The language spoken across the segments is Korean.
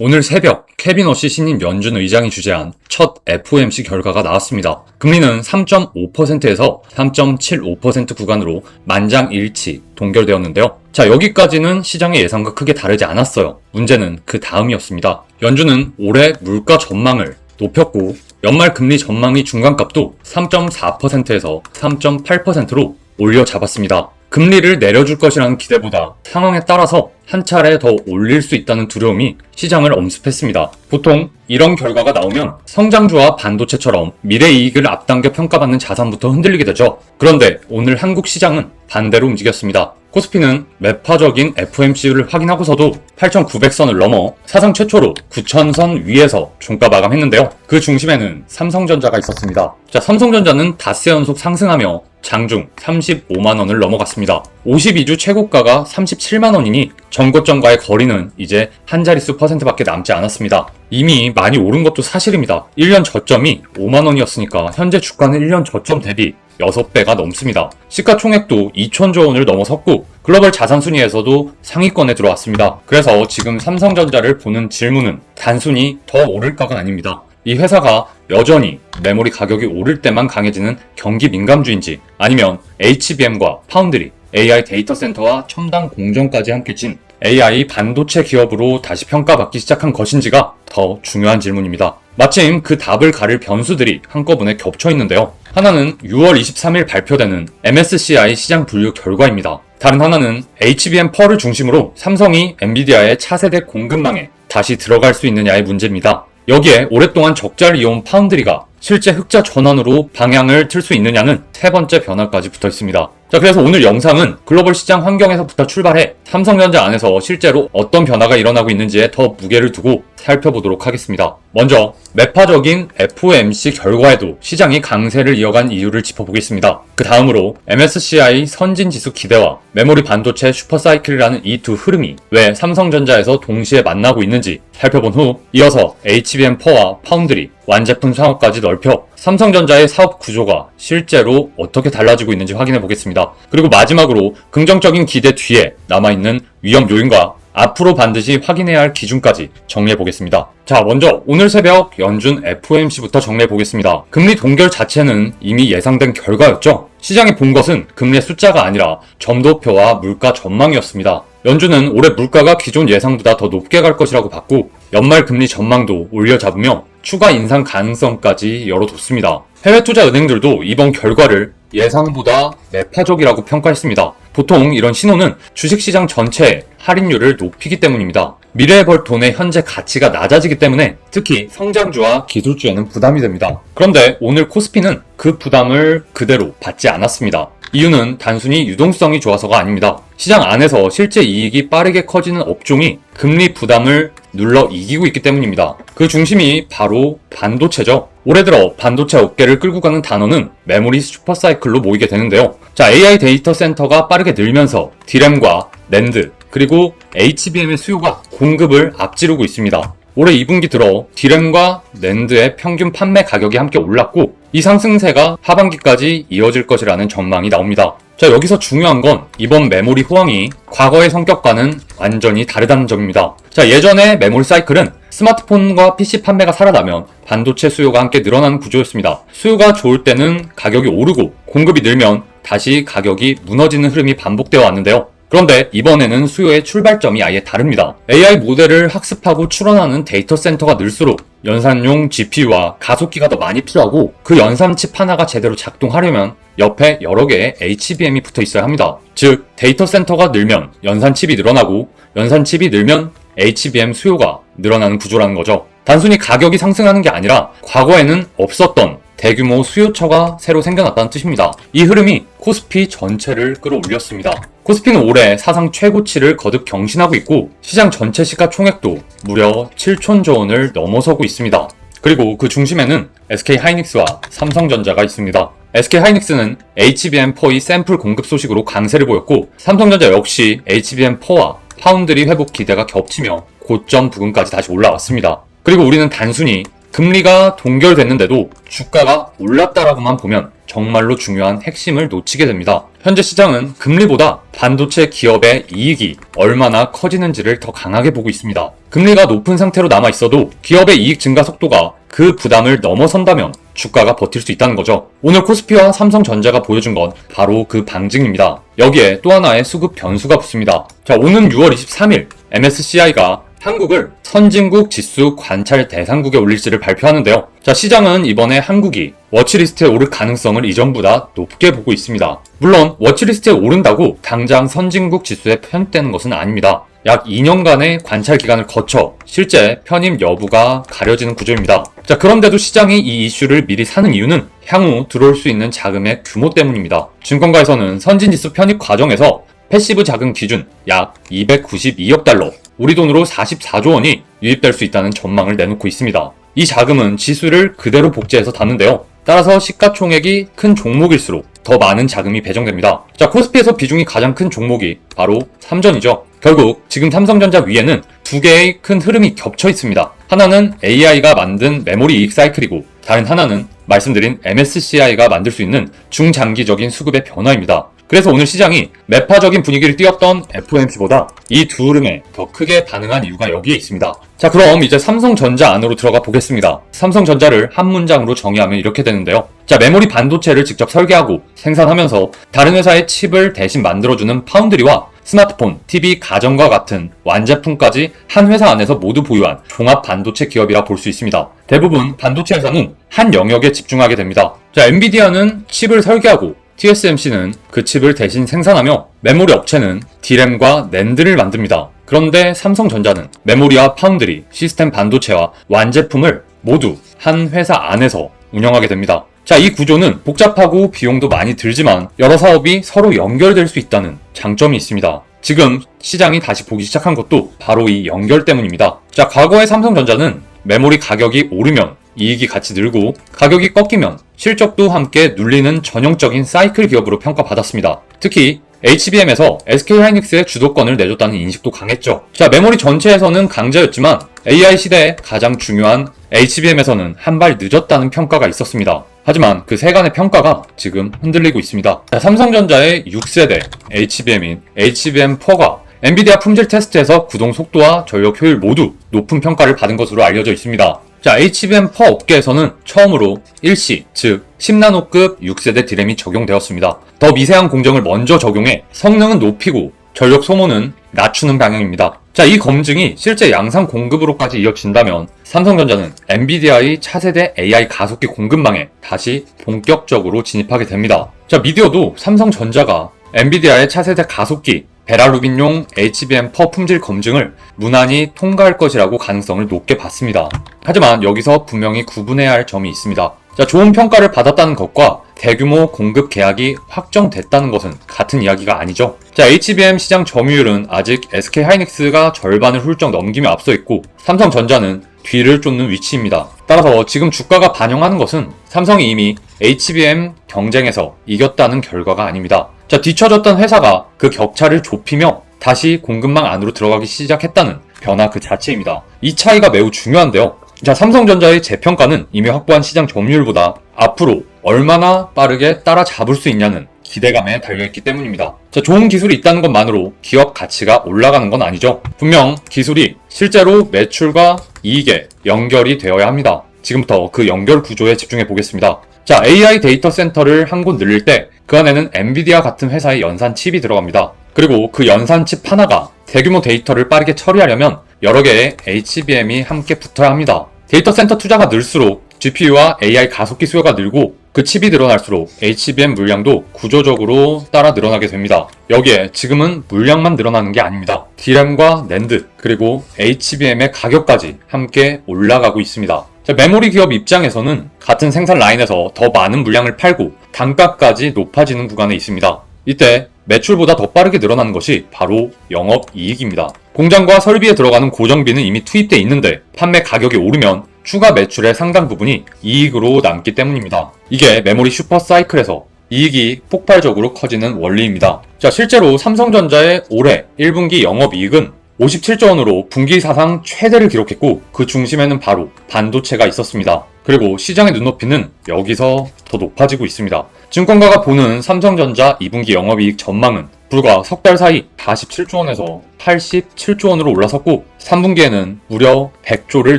오늘 새벽 케빈 어시 신임 연준 의장이 주재한 첫 FOMC 결과가 나왔습니다. 금리는 3.5%에서 3.75% 구간으로 만장일치 동결되었는데요. 자, 여기까지는 시장의 예상과 크게 다르지 않았어요. 문제는 그 다음이었습니다. 연준은 올해 물가 전망을 높였고 연말 금리 전망의 중간값도 3.4%에서 3.8%로 올려 잡았습니다. 금리를 내려줄 것이라는 기대보다 상황에 따라서 한 차례 더 올릴 수 있다는 두려움이 시장을 엄습했습니다. 보통 이런 결과가 나오면 성장주와 반도체처럼 미래 이익을 앞당겨 평가받는 자산부터 흔들리게 되죠. 그런데 오늘 한국 시장은 반대로 움직였습니다. 코스피는 매파적인 FOMC를 확인하고서도 8,900선을 넘어 사상 최초로 9,000선 위에서 종가 마감했는데요. 그 중심에는 삼성전자가 있었습니다. 자, 삼성전자는 닷새 연속 상승하며 장중 35만원을 넘어갔습니다. 52주 최고가가 37만원이니 전고점과의 거리는 이제 한 자릿수 %밖에 남지 않았습니다. 이미 많이 오른 것도 사실입니다. 1년 저점이 5만원이었으니까 현재 주가는 1년 저점 대비 6배가 넘습니다. 시가총액도 2천조 원을 넘어섰고 글로벌 자산 순위에서도 상위권에 들어왔습니다. 그래서 지금 삼성전자를 보는 질문은 단순히 더 오를까가 아닙니다. 이 회사가 여전히 메모리 가격이 오를 때만 강해지는 경기 민감주인지 아니면 HBM과 파운드리, AI 데이터 센터와 첨단 공정까지 함께 진 AI 반도체 기업으로 다시 평가받기 시작한 것인지가 더 중요한 질문입니다. 마침 그 답을 가릴 변수들이 한꺼번에 겹쳐 있는데요. 하나는 6월 23일 발표되는 MSCI 시장 분류 결과입니다. 다른 하나는 HBM 펄을 중심으로 삼성이 엔비디아의 차세대 공급망에 다시 들어갈 수 있느냐의 문제입니다. 여기에 오랫동안 적자를 이어온 파운드리가 실제 흑자 전환으로 방향을 틀 수 있느냐는 세 번째 변화까지 붙어 있습니다. 자, 그래서 오늘 영상은 글로벌 시장 환경에서부터 출발해 삼성전자 안에서 실제로 어떤 변화가 일어나고 있는지에 더 무게를 두고 살펴보도록 하겠습니다. 먼저 매파적인 FOMC 결과에도 시장이 강세를 이어간 이유를 짚어보겠습니다. 그 다음으로 MSCI 선진지수 기대와 메모리 반도체 슈퍼사이클이라는 이 두 흐름이 왜 삼성전자에서 동시에 만나고 있는지 살펴본 후 이어서 HBM 펄과 파운드리, 완제품 상업까지 넓혀 삼성전자의 사업 구조가 실제로 어떻게 달라지고 있는지 확인해 보겠습니다. 그리고 마지막으로 긍정적인 기대 뒤에 남아있는 위험 요인과 앞으로 반드시 확인해야 할 기준까지 정리해 보겠습니다. 자, 먼저 오늘 새벽 연준 FOMC부터 정리해 보겠습니다. 금리 동결 자체는 이미 예상된 결과였죠. 시장이 본 것은 금리의 숫자가 아니라 점도표와 물가 전망이었습니다. 연준은 올해 물가가 기존 예상보다 더 높게 갈 것이라고 봤고 연말 금리 전망도 올려잡으며 추가 인상 가능성까지 열어뒀습니다. 해외 투자 은행들도 이번 결과를 예상보다 매파적이라고 평가했습니다. 보통 이런 신호는 주식시장 전체의 할인율을 높이기 때문입니다. 미래에 벌 돈의 현재 가치가 낮아지기 때문에 특히 성장주와 기술주에는 부담이 됩니다. 그런데 오늘 코스피는 그 부담을 그대로 받지 않았습니다. 이유는 단순히 유동성이 좋아서가 아닙니다. 시장 안에서 실제 이익이 빠르게 커지는 업종이 금리 부담을 눌러 이기고 있기 때문입니다. 그 중심이 바로 반도체죠. 올해 들어 반도체 업계를 끌고 가는 단어는 메모리 슈퍼사이클로 모이게 되는데요. 자, AI 데이터 센터가 빠르게 늘면서 D램과 낸드 그리고 HBM의 수요가 공급을 앞지르고 있습니다. 올해 2분기 들어 D램과 낸드의 평균 판매 가격이 함께 올랐고 이 상승세가 하반기까지 이어질 것이라는 전망이 나옵니다. 자, 여기서 중요한 건 이번 메모리 호황이 과거의 성격과는 완전히 다르다는 점입니다. 자, 예전의 메모리 사이클은 스마트폰과 PC 판매가 살아나면 반도체 수요가 함께 늘어나는 구조였습니다. 수요가 좋을 때는 가격이 오르고 공급이 늘면 다시 가격이 무너지는 흐름이 반복되어 왔는데요. 그런데 이번에는 수요의 출발점이 아예 다릅니다. AI 모델을 학습하고 추론하는 데이터 센터가 늘수록 연산용 GPU와 가속기가 더 많이 필요하고 그 연산 칩 하나가 제대로 작동하려면 옆에 여러 개의 HBM이 붙어 있어야 합니다. 즉 데이터 센터가 늘면 연산 칩이 늘어나고 연산 칩이 늘면 HBM 수요가 늘어나는 구조라는 거죠. 단순히 가격이 상승하는 게 아니라 과거에는 없었던 대규모 수요처가 새로 생겨났다는 뜻입니다. 이 흐름이 코스피 전체를 끌어올렸습니다. 코스피는 올해 사상 최고치를 거듭 경신하고 있고 시장 전체 시가총액도 무려 7천조 원을 넘어서고 있습니다. 그리고 그 중심에는 SK하이닉스와 삼성전자가 있습니다. SK하이닉스는 HBM4의 샘플 공급 소식으로 강세를 보였고 삼성전자 역시 HBM4와 파운드리 회복 기대가 겹치며 고점 부근까지 다시 올라왔습니다. 그리고 우리는 단순히 금리가 동결됐는데도 주가가 올랐다라고만 보면 정말로 중요한 핵심을 놓치게 됩니다. 현재 시장은 금리보다 반도체 기업의 이익이 얼마나 커지는지를 더 강하게 보고 있습니다. 금리가 높은 상태로 남아 있어도 기업의 이익 증가 속도가 그 부담을 넘어선다면 주가가 버틸 수 있다는 거죠. 오늘 코스피와 삼성전자가 보여준 건 바로 그 방증입니다. 여기에 또 하나의 수급 변수가 붙습니다. 자, 오는 6월 23일 MSCI가 한국을 선진국 지수 관찰 대상국에 올릴지를 발표하는데요. 자, 시장은 이번에 한국이 워치리스트에 오를 가능성을 이전보다 높게 보고 있습니다. 물론 워치리스트에 오른다고 당장 선진국 지수에 편입되는 것은 아닙니다. 약 2년간의 관찰 기간을 거쳐 실제 편입 여부가 가려지는 구조입니다. 자, 그런데도 시장이 이 이슈를 미리 사는 이유는 향후 들어올 수 있는 자금의 규모 때문입니다. 증권가에서는 선진지수 편입 과정에서 패시브 자금 기준 약 292억 달러, 우리 돈으로 44조 원이 유입될 수 있다는 전망을 내놓고 있습니다. 이 자금은 지수를 그대로 복제해서 담는데요. 따라서 시가총액이 큰 종목일수록 더 많은 자금이 배정됩니다. 자, 코스피에서 비중이 가장 큰 종목이 바로 삼전이죠. 결국 지금 삼성전자 위에는 두 개의 큰 흐름이 겹쳐 있습니다. 하나는 AI가 만든 메모리 이익 사이클이고, 다른 하나는 말씀드린 MSCI가 만들 수 있는 중장기적인 수급의 변화입니다. 그래서 오늘 시장이 매파적인 분위기를 띄웠던 FOMC보다 이 두 흐름에 더 크게 반응한 이유가 여기에 있습니다. 자, 그럼 이제 삼성전자 안으로 들어가 보겠습니다. 삼성전자를 한 문장으로 정의하면 이렇게 되는데요. 자, 메모리 반도체를 직접 설계하고 생산하면서 다른 회사의 칩을 대신 만들어주는 파운드리와 스마트폰, TV, 가전과 같은 완제품까지 한 회사 안에서 모두 보유한 종합 반도체 기업이라 볼 수 있습니다. 대부분 반도체 회사는 한 영역에 집중하게 됩니다. 자, 엔비디아는 칩을 설계하고 TSMC는 그 칩을 대신 생산하며 메모리 업체는 D램과 낸드를 만듭니다. 그런데 삼성전자는 메모리와 파운드리, 시스템 반도체와 완제품을 모두 한 회사 안에서 운영하게 됩니다. 자, 이 구조는 복잡하고 비용도 많이 들지만 여러 사업이 서로 연결될 수 있다는 장점이 있습니다. 지금 시장이 다시 보기 시작한 것도 바로 이 연결 때문입니다. 자, 과거의 삼성전자는 메모리 가격이 오르면 이익이 같이 늘고 가격이 꺾이면 실적도 함께 눌리는 전형적인 사이클 기업으로 평가받았습니다. 특히 HBM에서 SK하이닉스의 주도권을 내줬다는 인식도 강했죠. 자, 메모리 전체에서는 강자였지만 AI 시대에 가장 중요한 HBM에서는 한 발 늦었다는 평가가 있었습니다. 하지만 그 세간의 평가가 지금 흔들리고 있습니다. 자, 삼성전자의 6세대 HBM인 HBM4가 엔비디아 품질 테스트에서 구동 속도와 전력 효율 모두 높은 평가를 받은 것으로 알려져 있습니다. 자, HBM4 업계에서는 처음으로 1C, 즉 10나노급 6세대 D램이 적용되었습니다. 더 미세한 공정을 먼저 적용해 성능은 높이고 전력 소모는 낮추는 방향입니다. 자, 이 검증이 실제 양산 공급으로까지 이어진다면 삼성전자는 엔비디아의 차세대 AI 가속기 공급망에 다시 본격적으로 진입하게 됩니다. 자, 미디어도 삼성전자가 엔비디아의 차세대 가속기 베라루빈용 HBM4 품질 검증을 무난히 통과할 것이라고 가능성을 높게 봤습니다. 하지만 여기서 분명히 구분해야 할 점이 있습니다. 자, 좋은 평가를 받았다는 것과 대규모 공급 계약이 확정됐다는 것은 같은 이야기가 아니죠. 자, HBM 시장 점유율은 아직 SK하이닉스가 절반을 훌쩍 넘기며 앞서 있고 삼성전자는 뒤를 쫓는 위치입니다. 따라서 지금 주가가 반영하는 것은 삼성이 이미 HBM 경쟁에서 이겼다는 결과가 아닙니다. 자, 뒤처졌던 회사가 그 격차를 좁히며 다시 공급망 안으로 들어가기 시작했다는 변화 그 자체입니다. 이 차이가 매우 중요한데요. 자, 삼성전자의 재평가는 이미 확보한 시장 점유율보다 앞으로 얼마나 빠르게 따라잡을 수 있냐는 기대감에 달려있기 때문입니다. 자, 좋은 기술이 있다는 것만으로 기업 가치가 올라가는 건 아니죠. 분명 기술이 실제로 매출과 이익에 연결이 되어야 합니다. 지금부터 그 연결 구조에 집중해 보겠습니다. 자, AI 데이터 센터를 한 곳 늘릴 때 그 안에는 엔비디아 같은 회사의 연산 칩이 들어갑니다. 그리고 그 연산 칩 하나가 대규모 데이터를 빠르게 처리하려면 여러 개의 HBM이 함께 붙어야 합니다. 데이터 센터 투자가 늘수록 GPU와 AI 가속기 수요가 늘고 그 칩이 늘어날수록 HBM 물량도 구조적으로 따라 늘어나게 됩니다. 여기에 지금은 물량만 늘어나는 게 아닙니다. D램과 낸드 그리고 HBM의 가격까지 함께 올라가고 있습니다. 자, 메모리 기업 입장에서는 같은 생산 라인에서 더 많은 물량을 팔고 단가까지 높아지는 구간에 있습니다. 이때 매출보다 더 빠르게 늘어나는 것이 바로 영업이익입니다. 공장과 설비에 들어가는 고정비는 이미 투입돼 있는데 판매 가격이 오르면 추가 매출의 상당 부분이 이익으로 남기 때문입니다. 이게 메모리 슈퍼사이클에서 이익이 폭발적으로 커지는 원리입니다. 자, 실제로 삼성전자의 올해 1분기 영업이익은 57조 원으로 분기 사상 최대를 기록했고 그 중심에는 바로 반도체가 있었습니다. 그리고 시장의 눈높이는 여기서 더 높아지고 있습니다. 증권가가 보는 삼성전자 2분기 영업이익 전망은 불과 석 달 사이 47조 원에서 87조 원으로 올라섰고 3분기에는 무려 100조를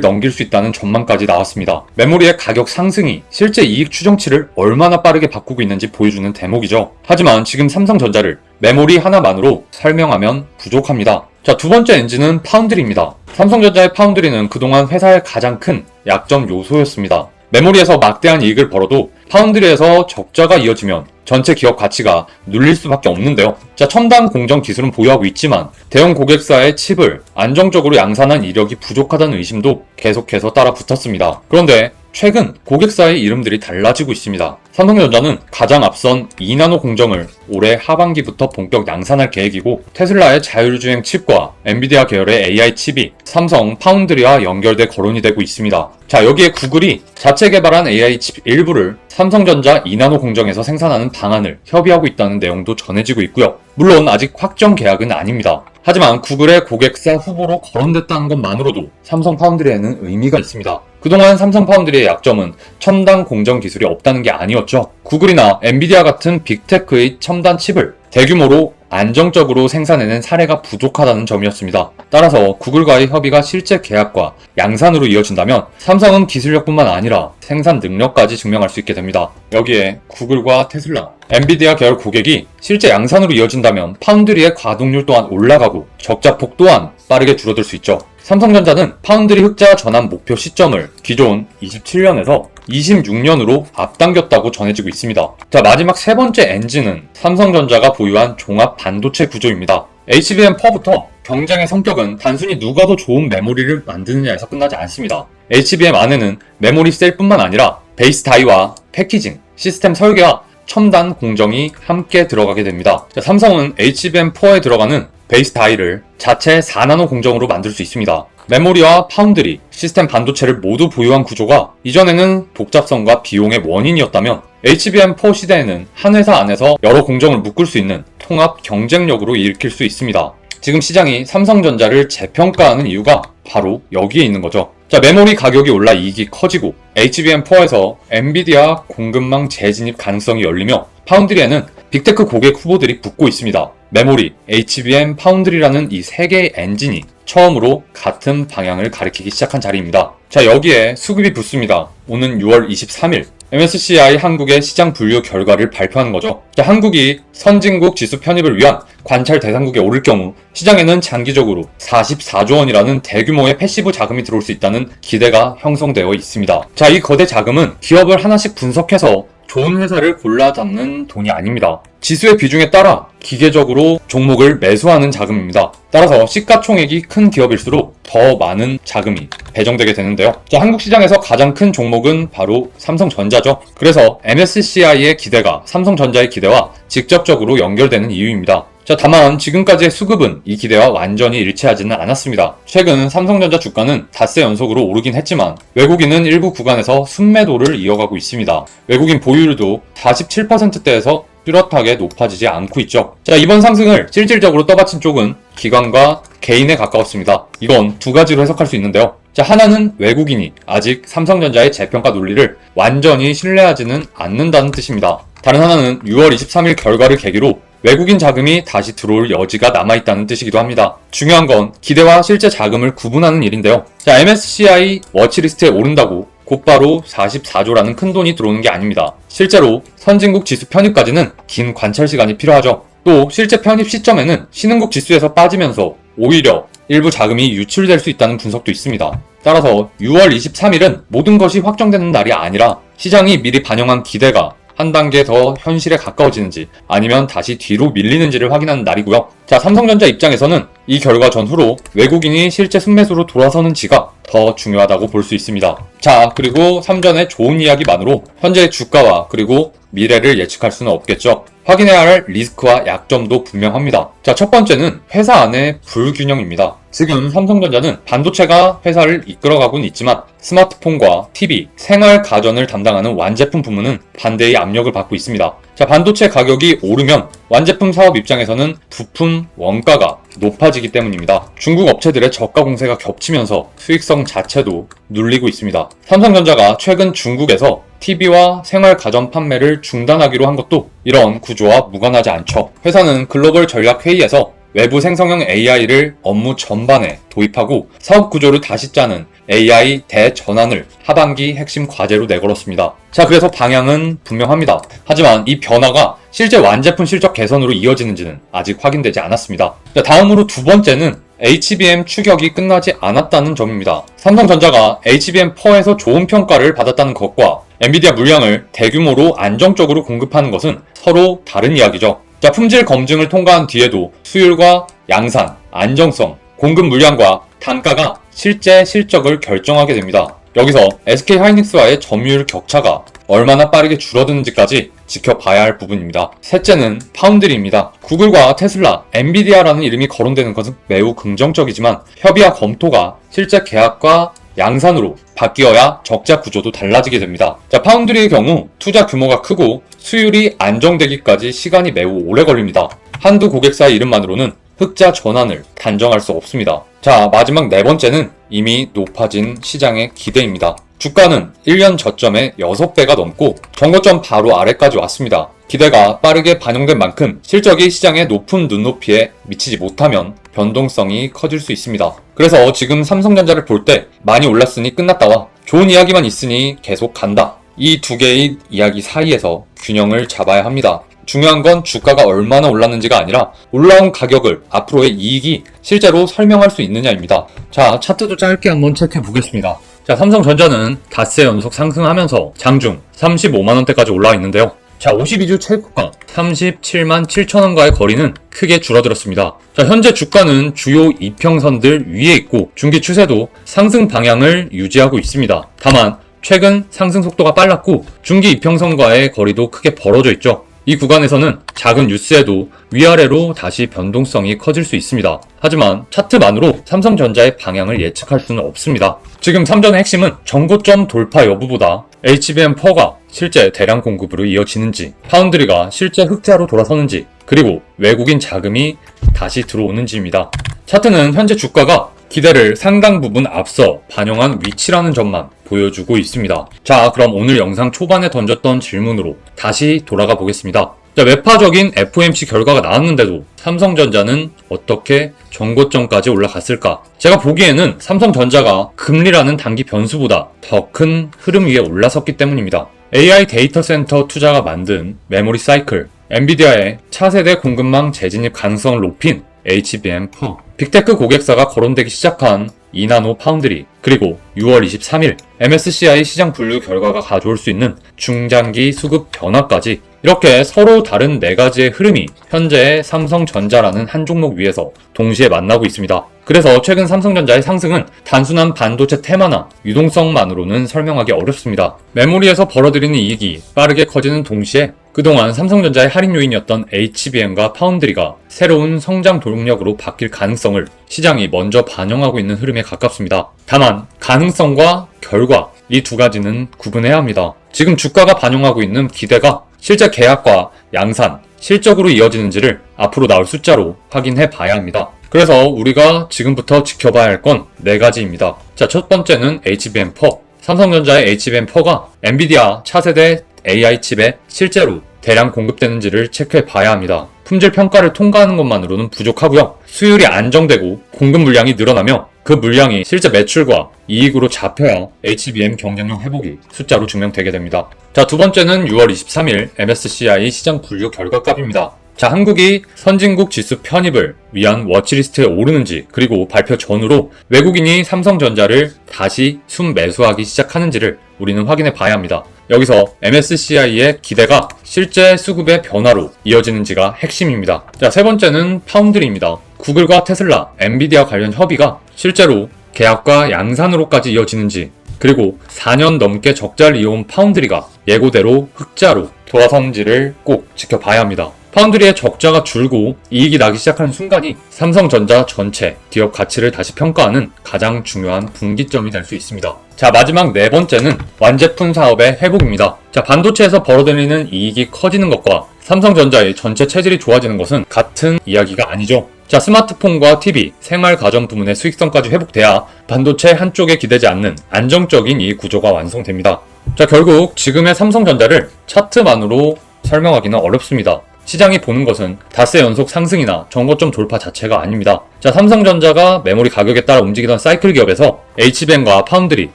넘길 수 있다는 전망까지 나왔습니다. 메모리의 가격 상승이 실제 이익 추정치를 얼마나 빠르게 바꾸고 있는지 보여주는 대목이죠. 하지만 지금 삼성전자를 메모리 하나만으로 설명하면 부족합니다. 자, 두 번째 엔진은 파운드리입니다. 삼성전자의 파운드리는 그동안 회사의 가장 큰 약점 요소였습니다. 메모리에서 막대한 이익을 벌어도 파운드리에서 적자가 이어지면 전체 기업 가치가 눌릴 수밖에 없는데요. 자, 첨단 공정 기술은 보유하고 있지만 대형 고객사의 칩을 안정적으로 양산한 이력이 부족하다는 의심도 계속해서 따라 붙었습니다. 그런데 최근 고객사의 이름들이 달라지고 있습니다. 삼성전자는 가장 앞선 2나노 공정을 올해 하반기부터 본격 양산할 계획이고 테슬라의 자율주행 칩과 엔비디아 계열의 AI 칩이 삼성 파운드리와 연결돼 거론이 되고 있습니다. 자, 여기에 구글이 자체 개발한 AI 칩 일부를 삼성전자 2나노 공정에서 생산하는 방안을 협의하고 있다는 내용도 전해지고 있고요. 물론 아직 확정 계약은 아닙니다. 하지만 구글의 고객사 후보로 거론됐다는 것만으로도 삼성 파운드리에는 의미가 있습니다. 그동안 삼성 파운드리의 약점은 첨단 공정 기술이 없다는 게 아니었죠. 구글이나 엔비디아 같은 빅테크의 첨단 칩을 대규모로 안정적으로 생산해낸 사례가 부족하다는 점이었습니다. 따라서 구글과의 협의가 실제 계약과 양산으로 이어진다면 삼성은 기술력뿐만 아니라 생산 능력까지 증명할 수 있게 됩니다. 여기에 구글과 테슬라, 엔비디아 계열 고객이 실제 양산으로 이어진다면 파운드리의 가동률 또한 올라가고 적자폭 또한 빠르게 줄어들 수 있죠. 삼성전자는 파운드리 흑자 전환 목표 시점을 기존 27년에서 26년으로 앞당겼다고 전해지고 있습니다. 자, 마지막 세 번째 엔진은 삼성전자가 보유한 종합 반도체 구조입니다. HBM4부터 경쟁의 성격은 단순히 누가 더 좋은 메모리를 만드느냐에서 끝나지 않습니다. HBM 안에는 메모리 셀뿐만 아니라 베이스 다이와 패키징, 시스템 설계와 첨단 공정이 함께 들어가게 됩니다. 자, 삼성은 HBM4에 들어가는 베이스 다이를 자체 4나노 공정으로 만들 수 있습니다. 메모리와 파운드리, 시스템 반도체를 모두 보유한 구조가 이전에는 복잡성과 비용의 원인이었다면 HBM4 시대에는 한 회사 안에서 여러 공정을 묶을 수 있는 통합 경쟁력으로 일으킬 수 있습니다. 지금 시장이 삼성전자를 재평가하는 이유가 바로 여기에 있는 거죠. 자, 메모리 가격이 올라 이익이 커지고 HBM4에서 엔비디아 공급망 재진입 가능성이 열리며 파운드리에는 빅테크 고객 후보들이 붙고 있습니다. 메모리, HBM, 파운드리라는 이 세 개의 엔진이 처음으로 같은 방향을 가리키기 시작한 자리입니다. 자, 여기에 수급이 붙습니다. 오는 6월 23일 MSCI 한국의 시장 분류 결과를 발표하는 거죠. 자, 한국이 선진국 지수 편입을 위한 관찰 대상국에 오를 경우 시장에는 장기적으로 44조 원이라는 대규모의 패시브 자금이 들어올 수 있다는 기대가 형성되어 있습니다. 자, 이 거대 자금은 기업을 하나씩 분석해서 좋은 회사를 골라 잡는 돈이 아닙니다. 지수의 비중에 따라 기계적으로 종목을 매수하는 자금입니다. 따라서 시가총액이 큰 기업일수록 더 많은 자금이 배정되게 되는데요. 자, 한국 시장에서 가장 큰 종목은 바로 삼성전자죠. 그래서 MSCI의 기대가 삼성전자의 기대와 직접적으로 연결되는 이유입니다. 자, 다만 지금까지의 수급은 이 기대와 완전히 일치하지는 않았습니다. 최근 삼성전자 주가는 닷새 연속으로 오르긴 했지만 외국인은 일부 구간에서 순매도를 이어가고 있습니다. 외국인 보유율도 47%대에서 뚜렷하게 높아지지 않고 있죠. 자, 이번 상승을 실질적으로 떠받친 쪽은 기관과 개인에 가까웠습니다. 이건 두 가지로 해석할 수 있는데요. 자, 하나는 외국인이 아직 삼성전자의 재평가 논리를 완전히 신뢰하지는 않는다는 뜻입니다. 다른 하나는 6월 23일 결과를 계기로 외국인 자금이 다시 들어올 여지가 남아있다는 뜻이기도 합니다. 중요한 건 기대와 실제 자금을 구분하는 일인데요. 자, MSCI 워치리스트에 오른다고 곧바로 44조라는 큰 돈이 들어오는 게 아닙니다. 실제로 선진국 지수 편입까지는 긴 관찰 시간이 필요하죠. 또 실제 편입 시점에는 신흥국 지수에서 빠지면서 오히려 일부 자금이 유출될 수 있다는 분석도 있습니다. 따라서 6월 23일은 모든 것이 확정되는 날이 아니라 시장이 미리 반영한 기대가 한 단계 더 현실에 가까워지는지 아니면 다시 뒤로 밀리는지를 확인하는 날이고요. 자, 삼성전자 입장에서는 이 결과 전후로 외국인이 실제 순매수로 돌아서는지가 더 중요하다고 볼 수 있습니다. 자, 그리고 삼전의 좋은 이야기만으로 현재의 주가와 그리고 미래를 예측할 수는 없겠죠. 확인해야 할 리스크와 약점도 분명합니다. 자, 첫 번째는 회사 안의 불균형입니다. 지금 삼성전자는 반도체가 회사를 이끌어가고는 있지만 스마트폰과 TV, 생활 가전을 담당하는 완제품 부문은 반대의 압력을 받고 있습니다. 자, 반도체 가격이 오르면 완제품 사업 입장에서는 부품 원가가 높아지기 때문입니다. 중국 업체들의 저가 공세가 겹치면서 수익성 자체도 눌리고 있습니다. 삼성전자가 최근 중국에서 TV와 생활 가전 판매를 중단하기로 한 것도 이런 구조와 무관하지 않죠. 회사는 글로벌 전략 회의에서 외부 생성형 AI를 업무 전반에 도입하고 사업 구조를 다시 짜는 AI 대전환을 하반기 핵심 과제로 내걸었습니다. 자, 그래서 방향은 분명합니다. 하지만 이 변화가 실제 완제품 실적 개선으로 이어지는지는 아직 확인되지 않았습니다. 자, 다음으로 두 번째는 HBM 추격이 끝나지 않았다는 점입니다. 삼성전자가 HBM4에서 좋은 평가를 받았다는 것과 엔비디아 물량을 대규모로 안정적으로 공급하는 것은 서로 다른 이야기죠. 자, 품질 검증을 통과한 뒤에도 수율과 양산, 안정성, 공급 물량과 단가가 실제 실적을 결정하게 됩니다. 여기서 SK하이닉스와의 점유율 격차가 얼마나 빠르게 줄어드는지까지 지켜봐야 할 부분입니다. 셋째는 파운드리입니다. 구글과 테슬라, 엔비디아라는 이름이 거론되는 것은 매우 긍정적이지만 협의와 검토가 실제 계약과 양산으로 바뀌어야 적자 구조도 달라지게 됩니다. 자, 파운드리의 경우 투자 규모가 크고 수율이 안정되기까지 시간이 매우 오래 걸립니다. 한두 고객사의 이름만으로는 흑자 전환을 단정할 수 없습니다. 자, 마지막 네 번째는 이미 높아진 시장의 기대입니다. 주가는 1년 저점의 6배가 넘고 정고점 바로 아래까지 왔습니다. 기대가 빠르게 반영된 만큼 실적이 시장의 높은 눈높이에 미치지 못하면 변동성이 커질 수 있습니다. 그래서 지금 삼성전자를 볼 때 많이 올랐으니 끝났다와 좋은 이야기만 있으니 계속 간다. 이 두 개의 이야기 사이에서 균형을 잡아야 합니다. 중요한 건 주가가 얼마나 올랐는지가 아니라 올라온 가격을 앞으로의 이익이 실제로 설명할 수 있느냐입니다. 자, 차트도 짧게 한번 체크해 보겠습니다. 자, 삼성전자는 닷새 연속 상승하면서 장중 35만원대까지 올라와 있는데요. 자, 52주 최고가 37만 7천원과의 거리는 크게 줄어들었습니다. 자, 현재 주가는 주요 이평선들 위에 있고 중기 추세도 상승 방향을 유지하고 있습니다. 다만 최근 상승 속도가 빨랐고 중기 이평선과의 거리도 크게 벌어져 있죠. 이 구간에서는 작은 뉴스에도 위아래로 다시 변동성이 커질 수 있습니다. 하지만 차트만으로 삼성전자의 방향을 예측할 수는 없습니다. 지금 삼전의 핵심은 정고점 돌파 여부보다 HBM4가 실제 대량 공급으로 이어지는지, 파운드리가 실제 흑자로 돌아서는지, 그리고 외국인 자금이 다시 들어오는지입니다. 차트는 현재 주가가 기대를 상당 부분 앞서 반영한 위치라는 점만 보여주고 있습니다. 자, 그럼 오늘 영상 초반에 던졌던 질문으로 다시 돌아가 보겠습니다. 자, 매파적인 FOMC 결과가 나왔는데도 삼성전자는 어떻게 정고점까지 올라갔을까? 제가 보기에는 삼성전자가 금리라는 단기 변수보다 더 큰 흐름 위에 올라섰기 때문입니다. AI 데이터 센터 투자가 만든 메모리 사이클, 엔비디아의 차세대 공급망 재진입 가능성을 높인 HBM4, 빅테크 고객사가 거론되기 시작한 2나노 파운드리, 그리고 6월 23일 MSCI 시장 분류 결과가 가져올 수 있는 중장기 수급 변화까지 이렇게 서로 다른 네 가지의 흐름이 현재의 삼성전자라는 한 종목 위에서 동시에 만나고 있습니다. 그래서 최근 삼성전자의 상승은 단순한 반도체 테마나 유동성만으로는 설명하기 어렵습니다. 메모리에서 벌어들이는 이익이 빠르게 커지는 동시에 그동안 삼성전자의 할인 요인이었던 HBM과 파운드리가 새로운 성장 동력으로 바뀔 가능성을 시장이 먼저 반영하고 있는 흐름에 가깝습니다. 다만 가능성과 결과, 이 두 가지는 구분해야 합니다. 지금 주가가 반영하고 있는 기대가 실제 계약과 양산, 실적으로 이어지는지를 앞으로 나올 숫자로 확인해 봐야 합니다. 그래서 우리가 지금부터 지켜봐야 할 건 네 가지입니다. 자, 첫 번째는 HBM4. 삼성전자의 HBM4가 엔비디아 차세대 AI 칩에 실제로 대량 공급되는지를 체크해 봐야 합니다. 품질 평가를 통과하는 것만으로는 부족하고요. 수율이 안정되고 공급 물량이 늘어나며 그 물량이 실제 매출과 이익으로 잡혀야 HBM 경쟁력 회복이 숫자로 증명되게 됩니다. 자, 두 번째는 6월 23일 MSCI 시장 분류 결과값입니다. 자, 한국이 선진국 지수 편입을 위한 워치리스트에 오르는지, 그리고 발표 전후로 외국인이 삼성전자를 다시 순매수하기 시작하는지를 우리는 확인해 봐야 합니다. 여기서 MSCI의 기대가 실제 수급의 변화로 이어지는지가 핵심입니다. 자, 세 번째는 파운드리입니다. 구글과 테슬라, 엔비디아 관련 협의가 실제로 계약과 양산으로까지 이어지는지, 그리고 4년 넘게 적자를 이어온 파운드리가 예고대로 흑자로 돌아서는지를 꼭 지켜봐야 합니다. 파운드리의 적자가 줄고 이익이 나기 시작하는 순간이 삼성전자 전체 기업 가치를 다시 평가하는 가장 중요한 분기점이 될 수 있습니다. 자, 마지막 네 번째는 완제품 사업의 회복입니다. 자, 반도체에서 벌어들이는 이익이 커지는 것과 삼성전자의 전체 체질이 좋아지는 것은 같은 이야기가 아니죠. 자, 스마트폰과 TV, 생활 가전 부문의 수익성까지 회복돼야 반도체 한쪽에 기대지 않는 안정적인 이익 구조가 완성됩니다. 자, 결국 지금의 삼성전자를 차트만으로 설명하기는 어렵습니다. 시장이 보는 것은 닷새 연속 상승이나 전고점 돌파 자체가 아닙니다. 자, 삼성전자가 메모리 가격에 따라 움직이던 사이클 기업에서 HBM과 파운드리,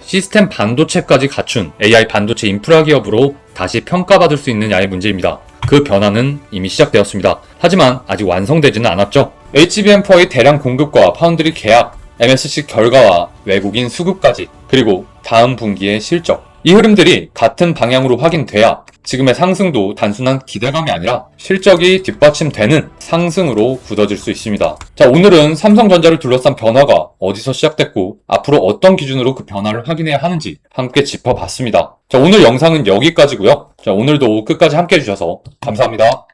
시스템 반도체까지 갖춘 AI 반도체 인프라 기업으로 다시 평가받을 수 있느냐의 문제입니다. 그 변화는 이미 시작되었습니다. 하지만 아직 완성되지는 않았죠. HBM4의 대량 공급과 파운드리 계약, MSC 결과와 외국인 수급까지, 그리고 다음 분기의 실적, 이 흐름들이 같은 방향으로 확인돼야 지금의 상승도 단순한 기대감이 아니라 실적이 뒷받침되는 상승으로 굳어질 수 있습니다. 자, 오늘은 삼성전자를 둘러싼 변화가 어디서 시작됐고 앞으로 어떤 기준으로 그 변화를 확인해야 하는지 함께 짚어봤습니다. 자, 오늘 영상은 여기까지고요. 자, 오늘도 끝까지 함께 해주셔서 감사합니다.